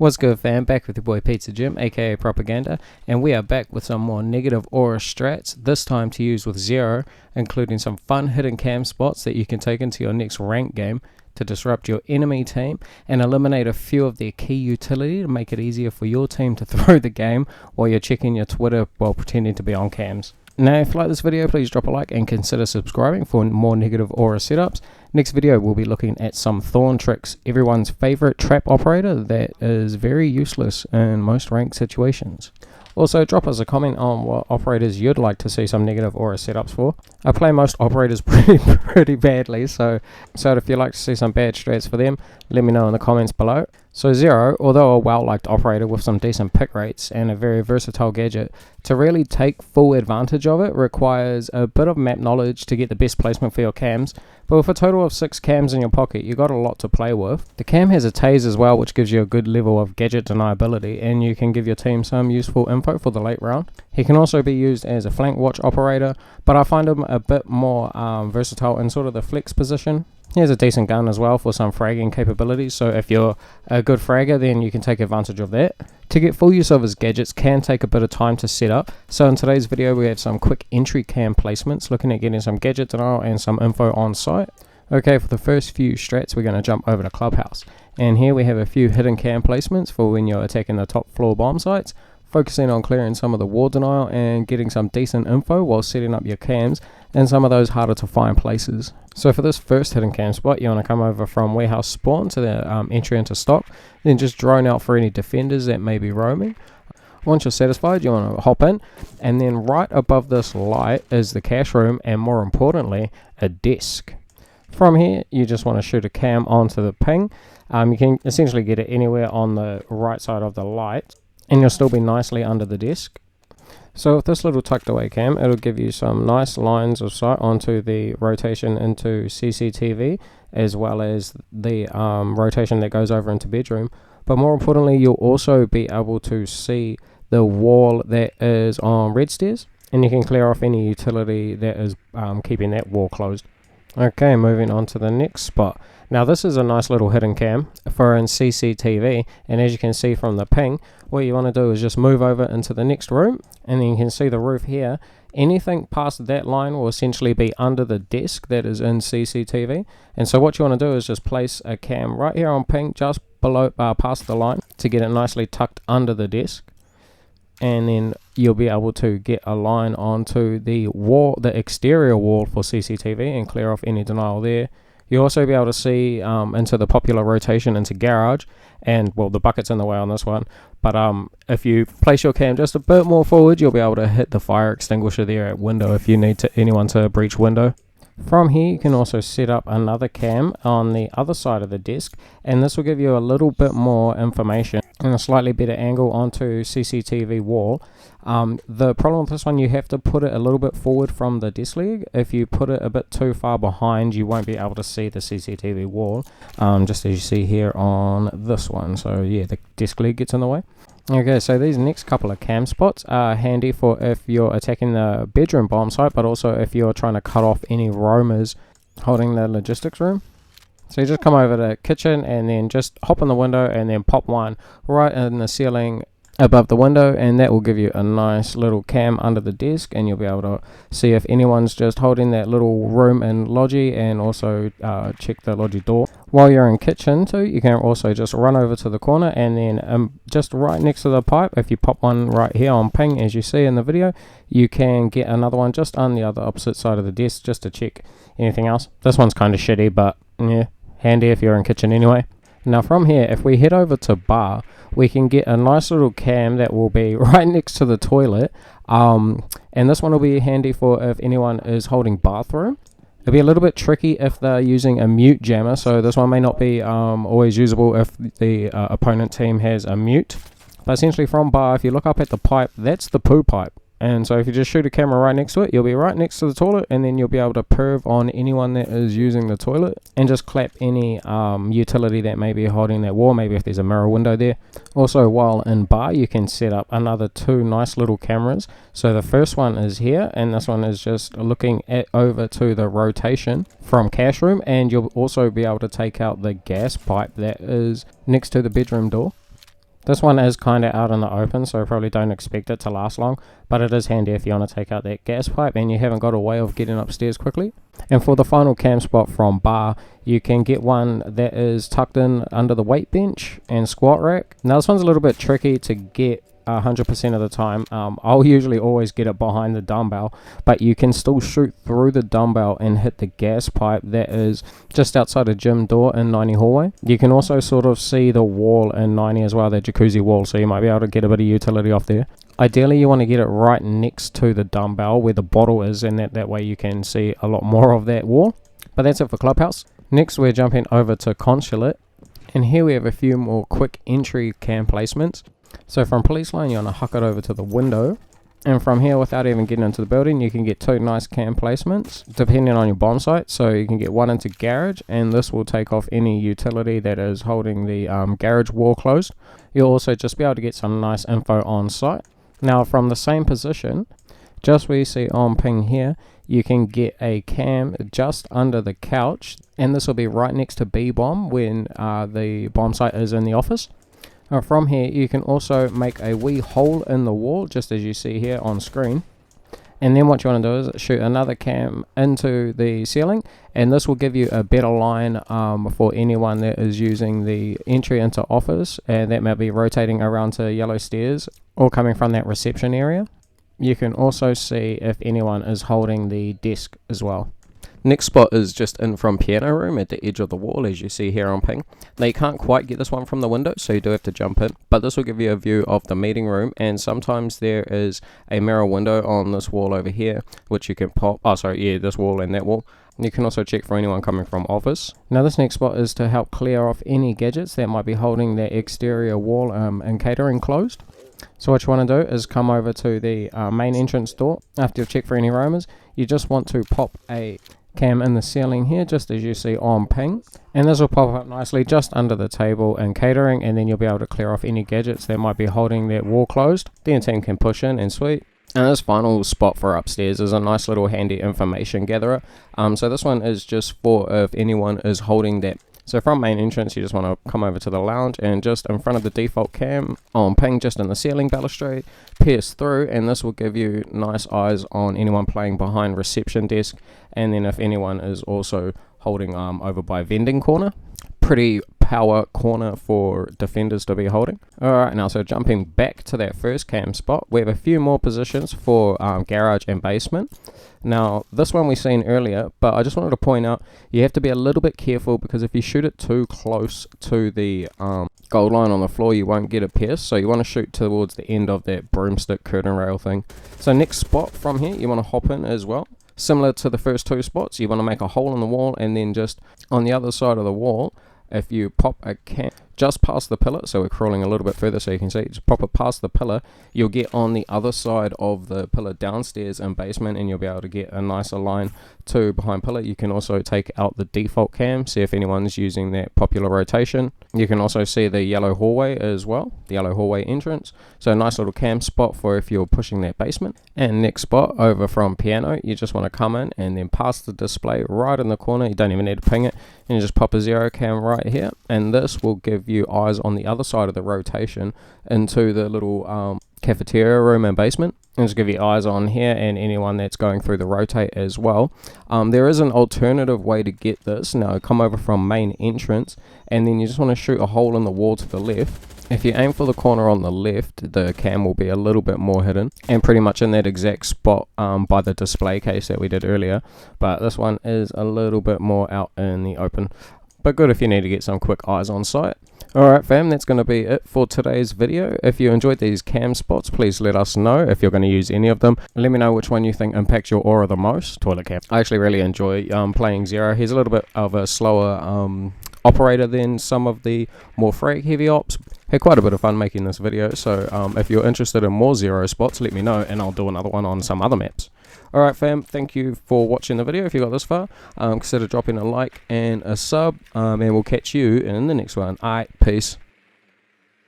What's good, fam? Back with your boy Pizza Jim, aka Propagnda, and we are back with some more negative aura strats, this time to use with Zero, including some fun hidden cam spots that you can take into your next rank game to disrupt your enemy team and eliminate a few of their key utility to make it easier for your team to throw the game while you're checking your Twitter while pretending to be on cams. Now, if you like this video, please drop a like and consider subscribing for more negative aura setups. Next video, we'll be looking at some Thorn tricks, everyone's favorite trap operator that is very useless in most ranked situations. Also, drop us a comment on what operators you'd like to see some negative aura setups for. I play most operators pretty badly, so if you'd like to see some bad strats for them, let me know in the comments below. So Zero, although a well-liked operator with some decent pick rates and a very versatile gadget, to really take full advantage of it requires a bit of map knowledge to get the best placement for your cams, but with a total of 6 cams in your pocket, you got a lot to play with. The cam has a tase as well, which gives you a good level of gadget deniability, and you can give your team some useful info for the late round. He can also be used as a flank watch operator, but I find him a bit more versatile in sort of the flex position. He has a decent gun as well for some fragging capabilities, so if you're a good fragger, then you can take advantage of that. To get full use of his gadgets can take a bit of time to set up, so in today's video we have some quick entry cam placements, looking at getting some gadget denial and some info on site. Okay, for the first few strats we're going to jump over to Clubhouse, and here we have a few hidden cam placements for when you're attacking the top floor bomb sites, focusing on clearing some of the wall denial and getting some decent info while setting up your cams in some of those harder to find places. So for this first hidden cam spot, you want to come over from warehouse spawn to the entry into stock, then just drone out for any defenders that may be roaming. Once you're satisfied, you want to hop in, and then right above this light is the cash room, and more importantly, a desk. From here, you just want to shoot a cam onto the ping. You can essentially get it anywhere on the right side of the light, and you'll still be nicely under the desk. So with this little tucked away cam, it'll give you some nice lines of sight onto the rotation into CCTV, as well as the rotation that goes over into bedroom. But more importantly, you'll also be able to see the wall that is on red stairs, and you can clear off any utility that is keeping that wall closed. Okay, moving on to the next spot. Now this is a nice little hidden cam for in CCTV, and as you can see from the ping, what you want to do is just move over into the next room, and then you can see the roof here. Anything past that line will essentially be under the desk that is in CCTV, and so what you want to do is just place a cam right here on ping, just below past the line, to get it nicely tucked under the desk. And then you'll be able to get a line onto the wall, the exterior wall for CCTV, and clear off any denial there. You'll also be able to see into the popular rotation into garage, and well, the bucket's in the way on this one, but if you place your cam just a bit more forward, you'll be able to hit the fire extinguisher there at window if you need anyone to breach window. From here, you can also set up another cam on the other side of the desk, and this will give you a little bit more information and a slightly better angle onto CCTV wall. The problem with this one, you have to put it a little bit forward from the desk leg. If you put it a bit too far behind, you won't be able to see the CCTV wall, just as you see here on this one. So yeah, the desk leg gets in the way. Okay, so these next couple of cam spots are handy for if you're attacking the bedroom bomb site, but also if you're trying to cut off any roamers holding the logistics room. So you just come over to the kitchen and then just hop in the window and then pop one right in the ceiling above the window, and that will give you a nice little cam under the desk, and you'll be able to see if anyone's just holding that little room in Logi, and also check the Logi door. While you're in kitchen too, you can also just run over to the corner, and then just right next to the pipe, if you pop one right here on ping as you see in the video, you can get another one just on the other opposite side of the desk just to check anything else. This one's kind of shitty, but yeah, handy if you're in kitchen anyway. Now from here, if we head over to bar, we can get a nice little cam that will be right next to the toilet, and this one will be handy for if anyone is holding bathroom. It'll be a little bit tricky if they're using a mute jammer, so this one may not be always usable if the opponent team has a mute. But essentially from bar, if you look up at the pipe, that's the poo pipe. And so if you just shoot a camera right next to it, you'll be right next to the toilet, and then you'll be able to perv on anyone that is using the toilet and just clap any utility that may be holding that wall, maybe if there's a mirror window there. Also, while in bar, you can set up another 2 nice little cameras. So the first one is here, and this one is just looking over to the rotation from cash room, and you'll also be able to take out the gas pipe that is next to the bedroom door. This one is kind of out in the open, so probably don't expect it to last long, but it is handy if you want to take out that gas pipe and you haven't got a way of getting upstairs quickly. And for the final cam spot from bar, you can get one that is tucked in under the weight bench and squat rack. Now this one's a little bit tricky to get 100% of the time. I'll usually always get it behind the dumbbell, but you can still shoot through the dumbbell and hit the gas pipe that is just outside a gym door in 90 hallway. You can also sort of see the wall in 90 as well, the jacuzzi wall, so you might be able to get a bit of utility off there. Ideally you want to get it right next to the dumbbell where the bottle is, and that way you can see a lot more of that wall. But that's it for Clubhouse. Next we're jumping over to Consulate, and here we have a few more quick entry cam placements. So from police line, you want to huck it over to the window, and from here, without even getting into the building, you can get 2 nice cam placements depending on your bomb site. So you can get one into garage, and this will take off any utility that is holding the garage wall closed. You'll also just be able to get some nice info on site. Now from the same position, just where you see on ping here, you can get a cam just under the couch, and this will be right next to B-bomb when the bomb site is in the office. From here you can also make a wee hole in the wall, just as you see here on screen, and then what you want to do is shoot another cam into the ceiling, and this will give you a better line for anyone that is using the entry into office, and that might be rotating around to yellow stairs or coming from that reception area. You can also see if anyone is holding the desk as well. Next spot is just in from piano room at the edge of the wall, as you see here on ping. Now you can't quite get this one from the window, so you do have to jump in, but this will give you a view of the meeting room, and sometimes there is a mirror window on this wall over here which you can pop. This wall and that wall. You can also check for anyone coming from office. Now this next spot is to help clear off any gadgets that might be holding the exterior wall and catering closed. So what you want to do is come over to the main entrance door. After you've checked for any roamers, you just want to pop a cam in the ceiling here, just as you see on ping, and this will pop up nicely just under the table and catering, and then you'll be able to clear off any gadgets that might be holding that wall closed. The team can push in and sweep. And this final spot for upstairs is a nice little handy information gatherer. So this one is just for if anyone is holding that. So from main entrance, you just want to come over to the lounge, and just in front of the default cam on ping, just in the ceiling balustrade, pierce through, and this will give you nice eyes on anyone playing behind reception desk, and then if anyone is also holding over by vending corner. Pretty power corner for defenders to be holding. Alright, now so jumping back to that first cam spot, we have a few more positions for garage and basement. Now this one we seen earlier, but I just wanted to point out you have to be a little bit careful, because if you shoot it too close to the gold line on the floor, you won't get a pierce. So you want to shoot towards the end of that broomstick curtain rail thing. So next spot from here, you want to hop in as well. Similar to the first 2 spots, you want to make a hole in the wall, and then just on the other side of the wall, if you pop a cam just past the pillar, so we're crawling a little bit further so you can see, just pop it past the pillar, you'll get on the other side of the pillar downstairs in basement, and you'll be able to get a nicer line to behind pillar. You can also take out the default cam, see if anyone's using that popular rotation. You can also see the yellow hallway as well, the yellow hallway entrance. So a nice little cam spot for if you're pushing that basement. And next spot over from piano, you just want to come in and then pass the display right in the corner. You don't even need to ping it, and you just pop a 0 cam right here, and this will give you eyes on the other side of the rotation into the little cafeteria room and basement, and just give you eyes on here and anyone that's going through the rotate as well. There is an alternative way to get this. Now come over from main entrance, and then you just want to shoot a hole in the wall to the left. If you aim for the corner on the left, the cam will be a little bit more hidden, and pretty much in that exact spot by the display case that we did earlier, but this one is a little bit more out in the open, but good if you need to get some quick eyes on site. Alright fam, that's going to be it for today's video. If you enjoyed these cam spots, please let us know if you're going to use any of them. Let me know which one you think impacts your aura the most. Toilet cam. I actually really enjoy playing Zero. He's a little bit of a slower operator than some of the more frag heavy ops. Had quite a bit of fun making this video, so if you're interested in more Zero spots, let me know and I'll do another one on some other maps. Alright fam, thank you for watching the video. If you got this far, consider dropping a like and a sub, and we'll catch you in the next one. Alright, peace.